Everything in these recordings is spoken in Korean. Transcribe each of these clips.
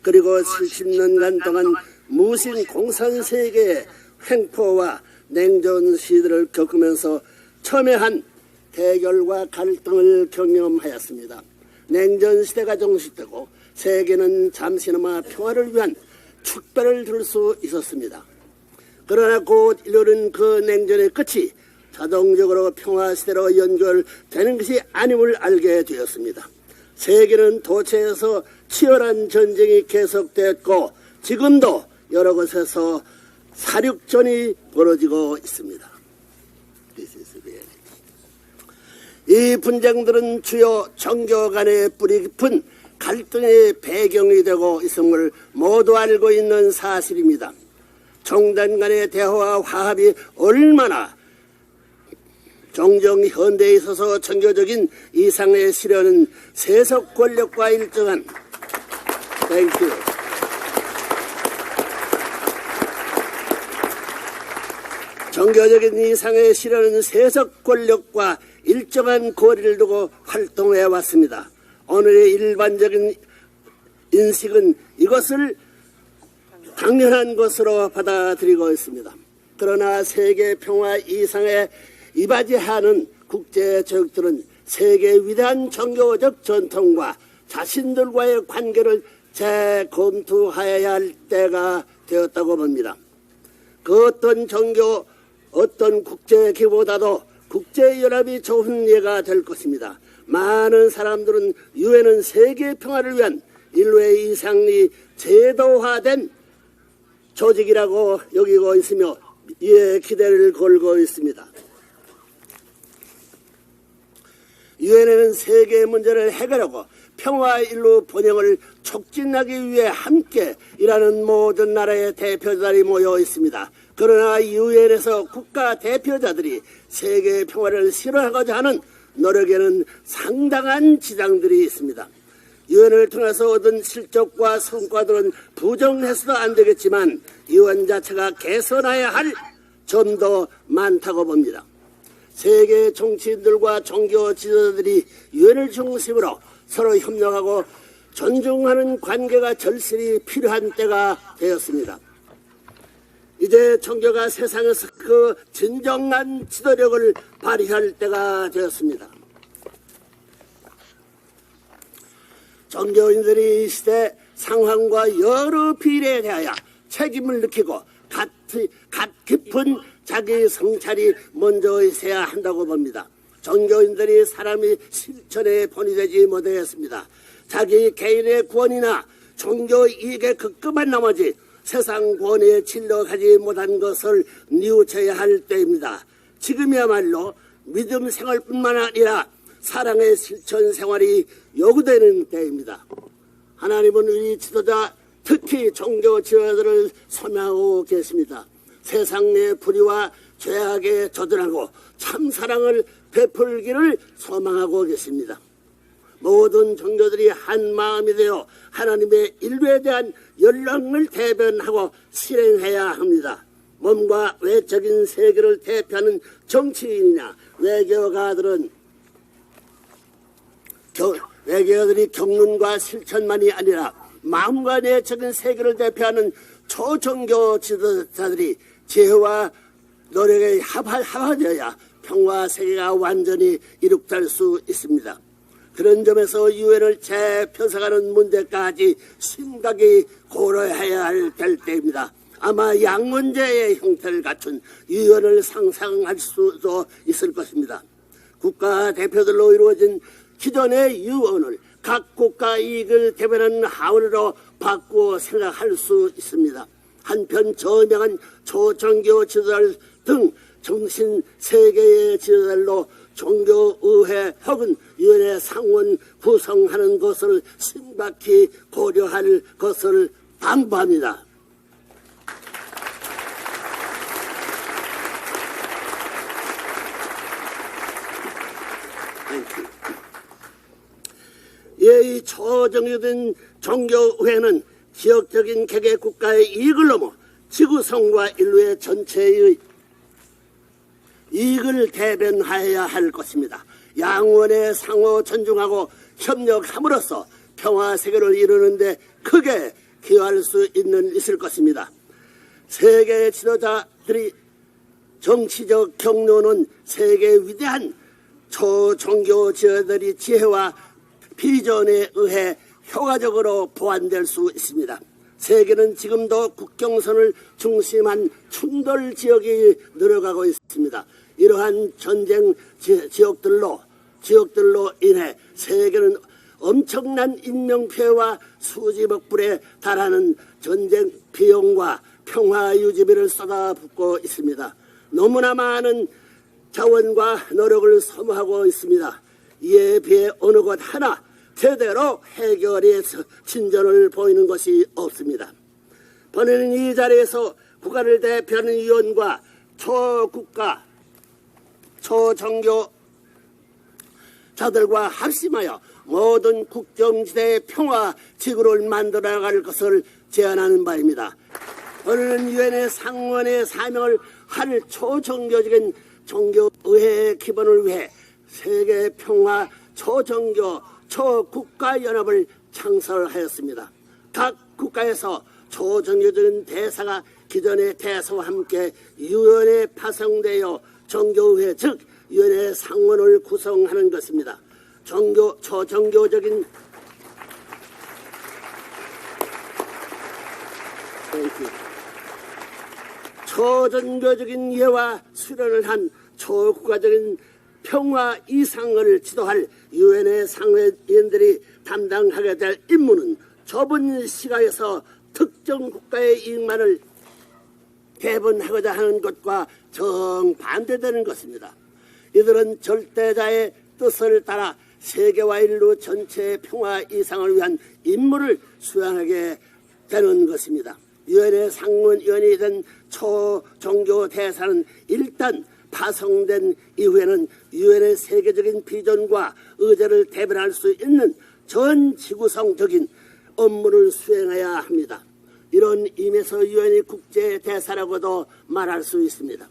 그리고 70년간 동안 무신 공산 세계의 횡포와 냉전 시대를 겪으면서 첨예한 대결과 갈등을 경험하였습니다. 냉전 시대가 종식되고 세계는 잠시나마 평화를 위한 축배를 들 수 있었습니다. 그러나 곧 이르는 그 냉전의 끝이 자동적으로 평화 시대로 연결되는 것이 아님을 알게 되었습니다. 세계는 도처에서 치열한 전쟁이 계속됐고 지금도 여러 곳에서 사륙전이 벌어지고 있습니다. 이 분쟁들은 주요 종교 간의 뿌리 깊은 갈등의 배경이 되고 있음을 모두 알고 있는 사실입니다. 종단 간의 대화와 화합이 얼마나 종종 현대에 있어서 종교적인 이상의 실현은 세속 권력과 일정한 종교적인 이상의 실현은 세속 권력과 일정한 거리를 두고 활동해 왔습니다. 오늘의 일반적인 인식은 이것을 당연한 것으로 받아들이고 있습니다. 그러나 세계 평화 이상에 이바지하는 국제조약들은 세계의 위대한 종교적 전통과 자신들과의 관계를 재검토해야 할 때가 되었다고 봅니다. 그 어떤 종교, 어떤 국제기보다도 국제연합이 좋은 예가 될 것입니다. 많은 사람들은 유엔은 세계 평화를 위한 인류의 이상이 제도화된 조직이라고 여기고 있으며 이에 기대를 걸고 있습니다. 유엔에는 세계 문제를 해결하고 평화 인류 번영을 촉진하기 위해 함께 일하는 모든 나라의 대표자들이 모여 있습니다. 그러나 유엔에서 국가 대표자들이 세계 평화를 실현하고자 하는 노력에는 상당한 지장들이 있습니다. 유엔을 통해서 얻은 실적과 성과들은 부정해서도 안 되겠지만 유엔 자체가 개선해야 할 점도 많다고 봅니다. 세계 정치인들과 종교 지도자들이 유엔을 중심으로 서로 협력하고 존중하는 관계가 절실히 필요한 때가 되었습니다. 이제 종교가 세상에서 그 진정한 지도력을 발휘할 때가 되었습니다. 종교인들이 이 시대 상황과 여러 비례에 대하여 책임을 느끼고 갓 깊은 자기 성찰이 먼저 있어야 한다고 봅니다. 종교인들이 사람이 실천에 본이 못하였습니다. 자기 개인의 구원이나 종교 이익에 급급한 나머지 세상 구원에 진력하지 못한 것을 뉘우쳐야 할 때입니다. 지금이야말로 믿음 생활뿐만 아니라 사랑의 실천 생활이 요구되는 때입니다. 하나님은 우리 지도자, 특히 종교 지도자들을 소명하고 계십니다. 세상 내 불의와 죄악에 조절하고 참사랑을 베풀기를 소망하고 계십니다. 모든 종교들이 한 마음이 되어 하나님의 인류에 대한 연락을 대변하고 실행해야 합니다. 몸과 외적인 세계를 대표하는 정치인이나 외교들이 경륜과 실천만이 아니라 마음과 내적인 세계를 대표하는 초종교 지도자들이 지혜와 노력에 합하여야 평화 세계가 완전히 이룩될 수 있습니다. 그런 점에서 유엔을 재편성하는 문제까지 심각히 고려해야 될 때입니다. 아마 양문제의 형태를 갖춘 유엔을 상상할 수도 있을 것입니다. 국가 대표들로 이루어진 기존의 유엔을 각 국가 이익을 대변하는 하원으로 바꾸어 생각할 수 있습니다. 한편 저명한 초종교 지도자들 등 정신 세계의 지도자들로 종교의회 혹은 유엔의 상원 구성하는 것을 심각히 고려할 것을 당부합니다. 이 초정유된 종교회는 지역적인 개개 국가의 이익을 넘어 지구성과 인류의 전체의 이익을 대변하여야 할 것입니다. 양원의 상호 존중하고 협력함으로써 평화 세계를 이루는데 크게 기여할 수 있을 것입니다. 세계 지도자들이 정치적 경로는 세계 위대한 초종교 지도자들의 지혜와 비전에 의해 효과적으로 보완될 수 있습니다. 세계는 지금도 국경선을 중심한 충돌 지역이 늘어가고 있습니다. 이러한 전쟁 지역들로 인해 세계는 엄청난 인명피해와 수십억 불에 달하는 전쟁 비용과 평화 유지비를 쏟아붓고 있습니다. 너무나 많은 자원과 노력을 소모하고 있습니다. 이에 비해 어느 것 하나 제대로 해결의 진전을 보이는 것이 없습니다. 본인은 이 자리에서 국가를 대표하는 위원과 초국가, 초종교자들과 합심하여 모든 국정지대의 평화 지구를 만들어 나갈 것을 제안하는 바입니다. 오늘은 유엔의 상원의 사명을 할 초종교적인 종교의회의 기본을 위해 세계 평화 초종교 초국가연합을 창설하였습니다. 각 국가에서 초종교적인 대사가 기존의 대사와 함께 유엔에 파송되어 종교의회 즉 유엔의 상원을 구성하는 것입니다. 초종교적인 초종교적인 이해와 수련을 한 초국가적인 평화 이상을 지도할 유엔의 상회위원들이 담당하게 될 임무는 좁은 시각에서 특정 국가의 이익만을 대변하고자 하는 것과 정반대되는 것입니다. 이들은 절대자의 뜻을 따라 세계와 인류 전체의 평화 이상을 위한 임무를 수행하게 되는 것입니다. 유엔의 상원위원이 된 초종교 대사는 일단 파송된 이후에는 유엔의 세계적인 비전과 의제를 대변할 수 있는 전 지구성적인 업무를 수행해야 합니다. 이런 의미에서 유엔의 국제대사라고도 말할 수 있습니다.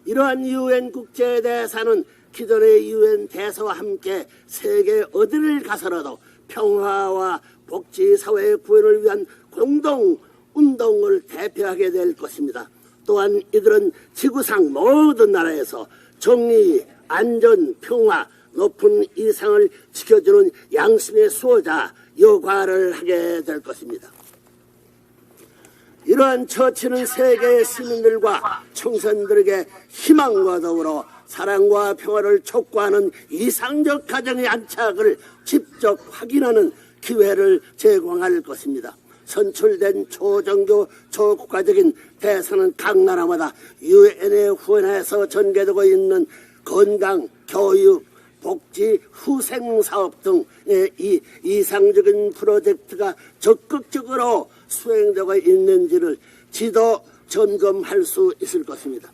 이러한 유엔 국제대사는 기존의 유엔 대사와 함께 세계 어디를 가서라도 평화와 복지 사회의 구현을 위한 공동 운동을 대표하게 될 것입니다. 또한 이들은 지구상 모든 나라에서 정의, 안전, 평화, 높은 이상을 지켜주는 양심의 수호자 역할을 하게 될 것입니다. 이러한 처치는 세계의 시민들과 청소년들에게 희망과 더불어 사랑과 평화를 촉구하는 이상적 가정의 안착을 직접 확인하는 기회를 제공할 것입니다. 선출된 초종교 초국가적인 대사는 각 나라마다 유엔에 후원해서 전개되고 있는 건강, 교육, 복지, 후생사업 등의 이상적인 프로젝트가 적극적으로 수행되고 있는지를 지도 점검할 수 있을 것입니다.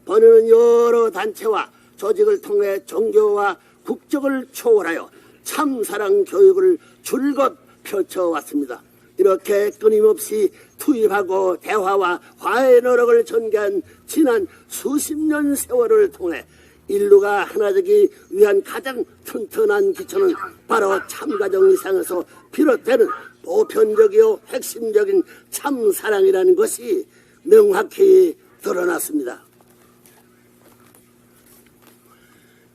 본인은 여러 단체와 조직을 통해 종교와 국적을 초월하여 참사랑 교육을 줄곧 펼쳐왔습니다. 이렇게 끊임없이 투입하고 대화와 화해 노력을 전개한 지난 수십 년 세월을 통해 인류가 하나 되기 위한 가장 튼튼한 기초는 바로 참가정 이상에서 비롯되는 보편적이요 핵심적인 참사랑이라는 것이 명확히 드러났습니다.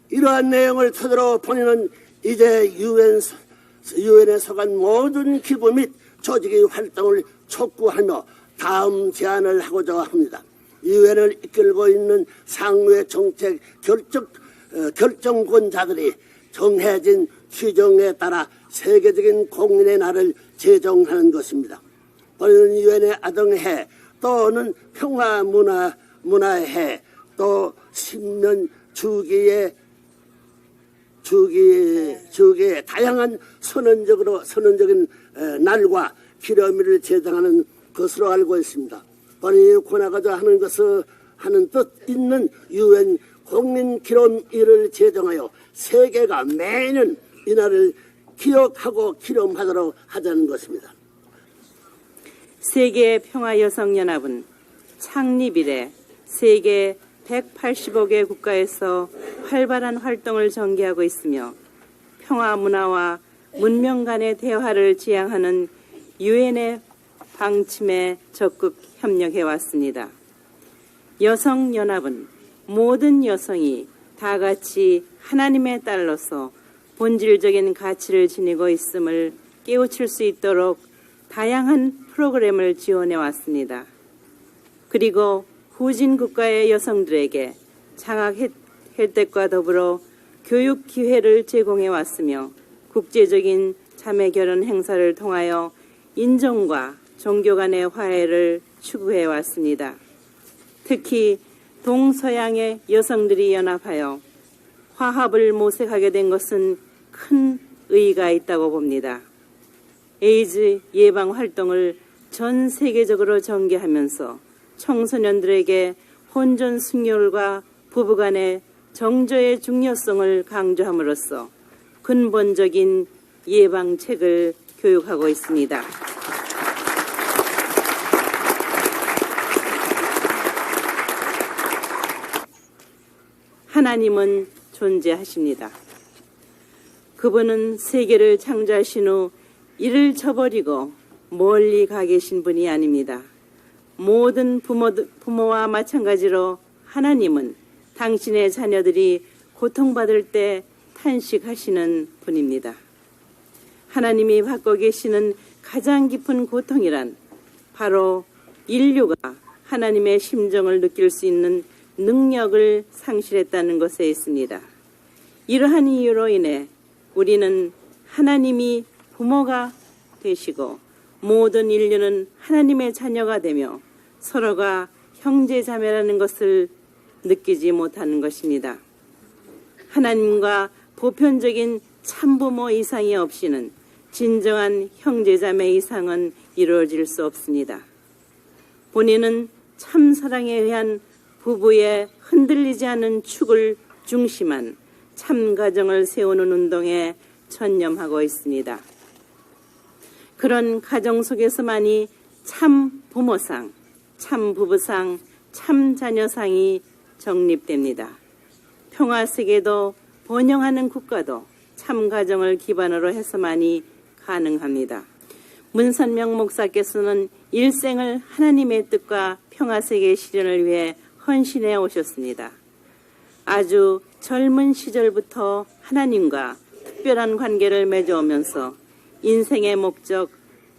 이러한 내용을 토대로 본인은 이제 유엔에 속한 모든 기구 및 조직의 활동을 촉구하며 다음 제안을 하고자 합니다. 유엔을 이끌고 있는 상회 정책 결정권자들이 정해진 규정에 따라 세계적인 공인의 날을 제정하는 것입니다. 본인은 유엔의 아동해 또는 평화문화해 또 10년 주기의 다양한 선언적인 날과 기념일을 제정하는 것으로 알고 있습니다. 본인이 권하고자 하는 뜻 있는 유엔 공민기념일을 제정하여 세계가 매년 이날을 기억하고 기념하도록 하자는 것입니다. 세계평화여성연합은 창립 이래 세계 185개 국가에서 활발한 활동을 전개하고 있으며 평화 문화와 문명 간의 대화를 지향하는 유엔의 방침에 적극 협력해 왔습니다. 여성연합은 모든 여성이 다 같이 하나님의 딸로서 본질적인 가치를 지니고 있음을 깨우칠 수 있도록 다양한 프로그램을 지원해 왔습니다. 그리고 후진 국가의 여성들에게 장학 혜택과 더불어 교육 기회를 제공해 왔으며 국제적인 자매 결혼 행사를 통하여 인종과 종교 간의 화해를 추구해 왔습니다. 특히 동서양의 여성들이 연합하여 화합을 모색하게 된 것은 큰 의의가 있다고 봅니다. 에이즈 예방 활동을 전 세계적으로 전개하면서 청소년들에게 혼전 순결과 부부간의 정조의 중요성을 강조함으로써 근본적인 예방책을 교육하고 있습니다. 하나님은 존재하십니다. 그분은 세계를 창조하신 후 이를 저버리고 멀리 가 계신 분이 아닙니다. 모든 부모와 마찬가지로 하나님은 당신의 자녀들이 고통받을 때 탄식하시는 분입니다. 하나님이 받고 계시는 가장 깊은 고통이란 바로 인류가 하나님의 심정을 느낄 수 있는 능력을 상실했다는 것에 있습니다. 이러한 이유로 인해 우리는 하나님이 부모가 되시고 모든 인류는 하나님의 자녀가 되며 서로가 형제자매라는 것을 느끼지 못하는 것입니다. 하나님과 보편적인 참부모 이상이 없이는 진정한 형제자매 이상은 이루어질 수 없습니다. 본인은 참사랑에 의한 부부의 흔들리지 않는 축을 중심한 참가정을 세우는 운동에 전념하고 있습니다. 그런 가정 속에서만이 참 부모상, 참 부부상, 참 자녀상이 정립됩니다. 평화세계도 번영하는 국가도 참 가정을 기반으로 해서만이 가능합니다. 문선명 목사께서는 일생을 하나님의 뜻과 평화세계 실현을 위해 헌신해 오셨습니다. 아주 젊은 시절부터 하나님과 특별한 관계를 맺어오면서 인생의 목적,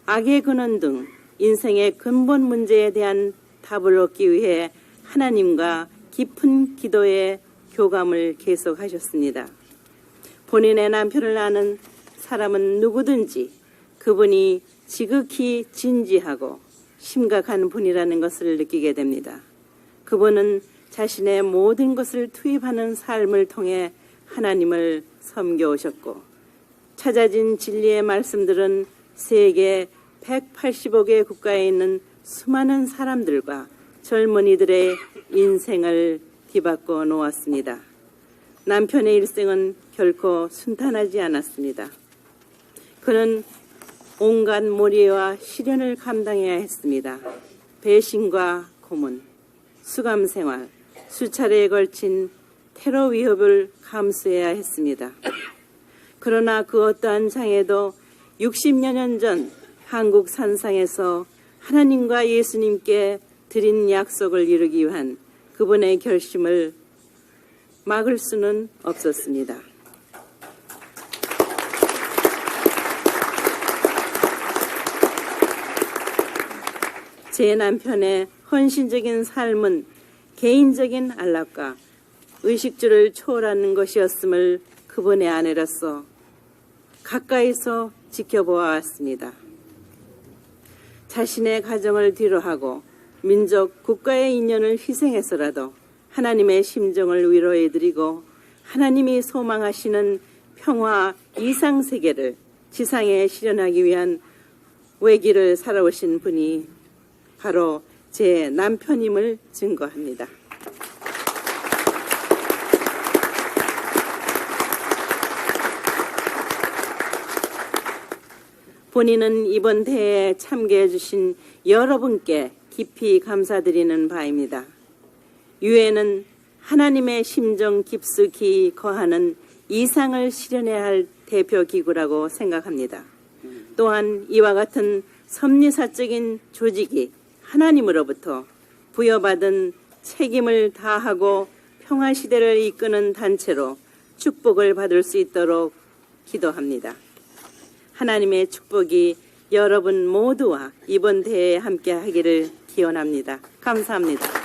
악의 근원 등 인생의 근본 문제에 대한 답을 얻기 위해 하나님과 깊은 기도의 교감을 계속하셨습니다. 본인의 남편을 아는 사람은 누구든지 그분이 지극히 진지하고 심각한 분이라는 것을 느끼게 됩니다. 그분은 자신의 모든 것을 투입하는 삶을 통해 하나님을 섬겨오셨고 찾아진 진리의 말씀들은 세계 185개 국가에 있는 수많은 사람들과 젊은이들의 인생을 뒤바꿔 놓았습니다. 남편의 일생은 결코 순탄하지 않았습니다. 그는 온갖 모리와 시련을 감당해야 했습니다. 배신과 고문, 수감생활, 수차례에 걸친 테러 위협을 감수해야 했습니다. 그러나 그 어떠한 장애도 60여 년 전 한국 산상에서 하나님과 예수님께 드린 약속을 이루기 위한 그분의 결심을 막을 수는 없었습니다. 제 남편의 헌신적인 삶은 개인적인 안락과 의식주를 초월하는 것이었음을 그분의 아내로서 가까이서 지켜보아왔습니다. 자신의 가정을 뒤로하고 민족, 국가의 인연을 희생해서라도 하나님의 심정을 위로해드리고 하나님이 소망하시는 평화 이상세계를 지상에 실현하기 위한 외길을 살아오신 분이 바로 제 남편임을 증거합니다. 본인은 이번 대회에 참가해 주신 여러분께 깊이 감사드리는 바입니다. 유엔은 하나님의 심정 깊숙이 거하는 이상을 실현해야 할 대표 기구라고 생각합니다. 또한 이와 같은 섭리사적인 조직이 하나님으로부터 부여받은 책임을 다하고 평화시대를 이끄는 단체로 축복을 받을 수 있도록 기도합니다. 하나님의 축복이 여러분 모두와 이번 대회에 함께 하기를 기원합니다. 감사합니다.